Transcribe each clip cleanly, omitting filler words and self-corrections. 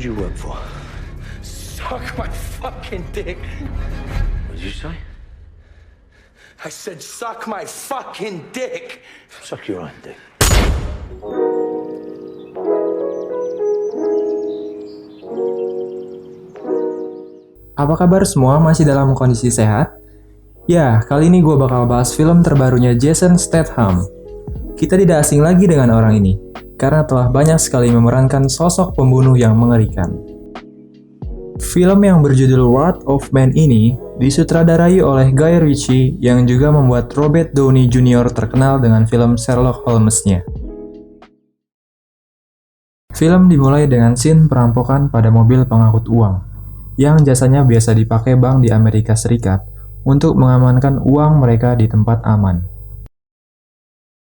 Who'd you work for? Suck my fucking dick. What did you say? I said suck my fucking dick. Suck your own dick. Apa kabar semua, masih dalam kondisi sehat? Ya, kali ini gue bakal bahas film terbarunya Jason Statham. Kita tidak asing lagi dengan orang ini, karena telah banyak sekali memerankan sosok pembunuh yang mengerikan. Film yang berjudul Wrath of Man ini disutradarai oleh Guy Ritchie yang juga membuat Robert Downey Jr. terkenal dengan film Sherlock Holmes-nya. Film dimulai dengan scene perampokan pada mobil pengangkut uang, yang jasanya biasa dipakai bank di Amerika Serikat untuk mengamankan uang mereka di tempat aman.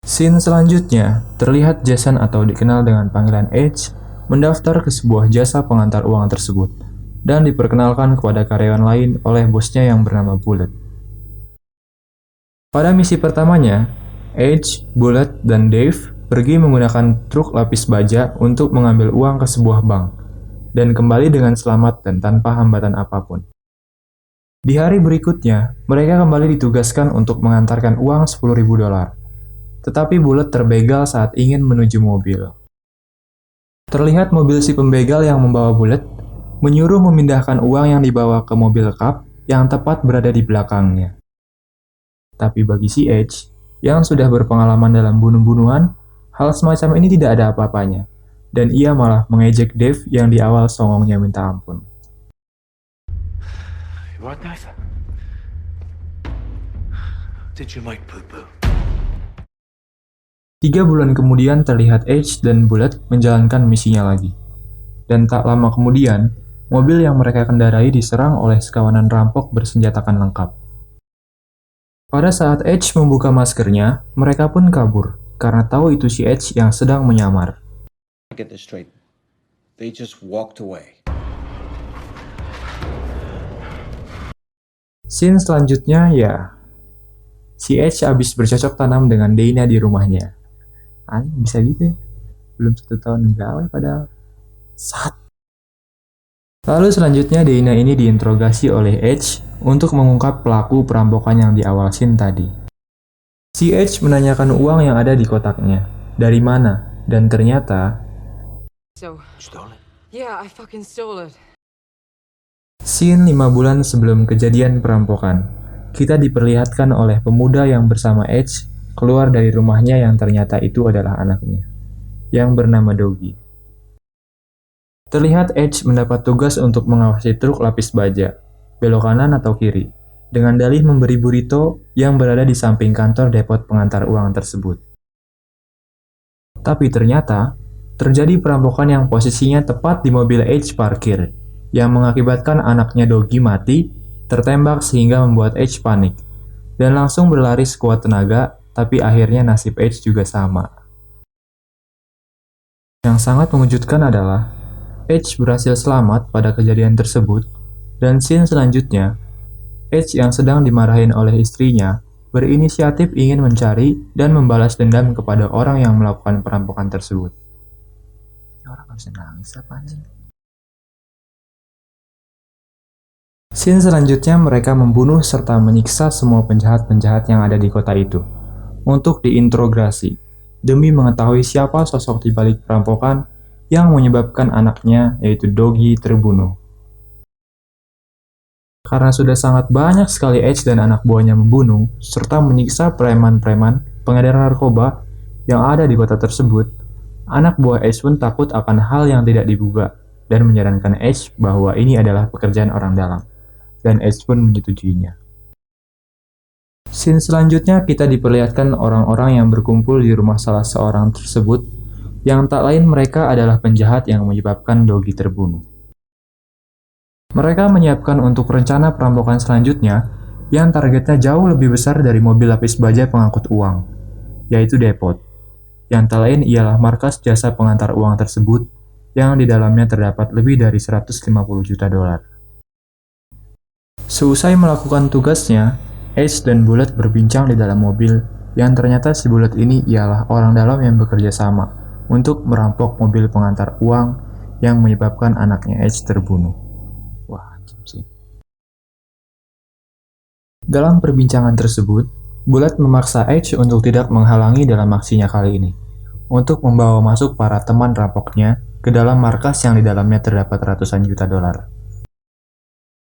Scene selanjutnya, terlihat Jason atau dikenal dengan panggilan H mendaftar ke sebuah jasa pengantar uang tersebut dan diperkenalkan kepada karyawan lain oleh bosnya yang bernama Bullet. Pada misi pertamanya, H, Bullet, dan Dave pergi menggunakan truk lapis baja untuk mengambil uang ke sebuah bank dan kembali dengan selamat dan tanpa hambatan apapun. Di hari berikutnya, mereka kembali ditugaskan untuk mengantarkan uang $10.000. Tetapi Bullet terbegal saat ingin menuju mobil. Terlihat mobil si pembegal yang membawa Bullet menyuruh memindahkan uang yang dibawa ke mobil kap yang tepat berada di belakangnya. Tapi bagi si H, yang sudah berpengalaman dalam bunuh-bunuhan, hal semacam ini tidak ada apa-apanya, dan ia malah mengejek Dave yang di awal songongnya minta ampun. You right, Dave? Did you make poo-poo? 3 bulan kemudian terlihat H dan Bullet menjalankan misinya lagi. Dan tak lama kemudian, mobil yang mereka kendarai diserang oleh sekawanan rampok bersenjatakan lengkap. Pada saat H membuka maskernya, mereka pun kabur, karena tahu itu si H yang sedang menyamar. Get this straight. They just walked away. Scene selanjutnya ya, si H habis bercocok tanam dengan Dana di rumahnya. Anjing bisa gitu ya? Belum 1 tahun gawe padahal. Sat. Lalu selanjutnya Dana ini diinterogasi oleh H untuk mengungkap pelaku perampokan yang di awal scene tadi. Si H menanyakan uang yang ada di kotaknya, dari mana, dan ternyata So, You stole it? yeah, I fucking stole it. scene 5 bulan sebelum kejadian perampokan, kita diperlihatkan oleh pemuda yang bersama H keluar dari rumahnya yang ternyata itu adalah anaknya, yang bernama Doggy. Terlihat H mendapat tugas untuk mengawasi truk lapis baja, belok kanan atau kiri, dengan dalih memberi burrito yang berada di samping kantor depot pengantar uang tersebut. Tapi ternyata, terjadi perampokan yang posisinya tepat di mobil H parkir, yang mengakibatkan anaknya Doggy mati, tertembak sehingga membuat H panik, dan langsung berlari sekuat tenaga, tapi akhirnya nasib H juga sama. Yang sangat mengejutkan adalah, H berhasil selamat pada kejadian tersebut, dan scene selanjutnya, H yang sedang dimarahin oleh istrinya, berinisiatif ingin mencari dan membalas dendam kepada orang yang melakukan perampokan tersebut. Orang gak bisa nangis apa anjing? Scene selanjutnya mereka membunuh serta menyiksa semua penjahat-penjahat yang ada di kota itu untuk diinterogasi demi mengetahui siapa sosok di balik perampokan yang menyebabkan anaknya yaitu Doggy terbunuh. Karena sudah sangat banyak sekali H dan anak buahnya membunuh serta menyiksa preman-preman pengedar narkoba yang ada di kota tersebut, anak buah H pun takut akan hal yang tidak diduga dan menyarankan H bahwa ini adalah pekerjaan orang dalam, dan H pun menyetujuinya. Scene selanjutnya kita diperlihatkan orang-orang yang berkumpul di rumah salah seorang tersebut, yang tak lain mereka adalah penjahat yang menyebabkan Doggy terbunuh. Mereka menyiapkan untuk rencana perampokan selanjutnya yang targetnya jauh lebih besar dari mobil lapis baja pengangkut uang, yaitu depot, yang tak lain ialah markas jasa pengantar uang tersebut yang di dalamnya terdapat lebih dari $150 juta. Seusai melakukan tugasnya, H dan Bullet berbincang di dalam mobil yang ternyata si Bullet ini ialah orang dalam yang bekerja sama untuk merampok mobil pengantar uang yang menyebabkan anaknya Edge terbunuh. Wah, sih. Dalam perbincangan tersebut, Bullet memaksa Edge untuk tidak menghalangi dalam aksinya kali ini, untuk membawa masuk para teman rampoknya ke dalam markas yang di dalamnya terdapat ratusan juta dolar.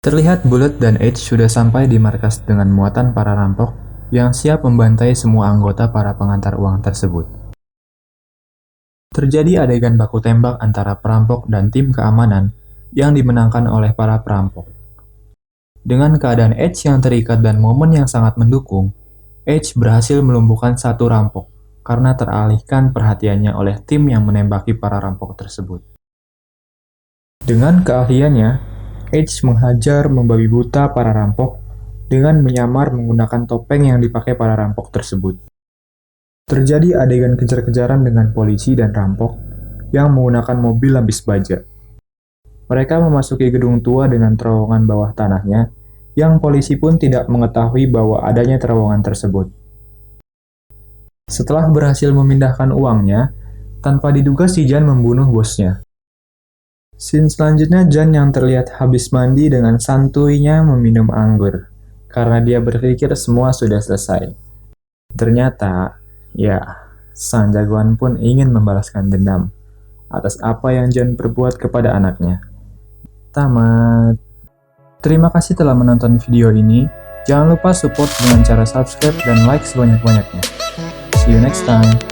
Terlihat Bullet dan Edge sudah sampai di markas dengan muatan para rampok yang siap membantai semua anggota para pengantar uang tersebut. Terjadi adegan baku tembak antara perampok dan tim keamanan yang dimenangkan oleh para perampok. Dengan keadaan Edge yang terikat dan momen yang sangat mendukung, Edge berhasil melumpuhkan satu rampok karena teralihkan perhatiannya oleh tim yang menembaki para rampok tersebut. Dengan keahliannya, Edge menghajar membabi buta para rampok dengan menyamar menggunakan topeng yang dipakai para rampok tersebut. Terjadi adegan kejar-kejaran dengan polisi dan rampok yang menggunakan mobil lapis baja. Mereka memasuki gedung tua dengan terowongan bawah tanahnya, yang polisi pun tidak mengetahui bahwa adanya terowongan tersebut. Setelah berhasil memindahkan uangnya, tanpa diduga si Jan membunuh bosnya. Scene selanjutnya Jan yang terlihat habis mandi dengan santuinya meminum anggur, karena dia berpikir semua sudah selesai. Ternyata, ya, sang jagoan pun ingin membalaskan dendam atas apa yang Jan perbuat kepada anaknya. Tamat. Terima kasih telah menonton video ini. Jangan lupa support dengan cara subscribe dan like sebanyak-banyaknya. See you next time.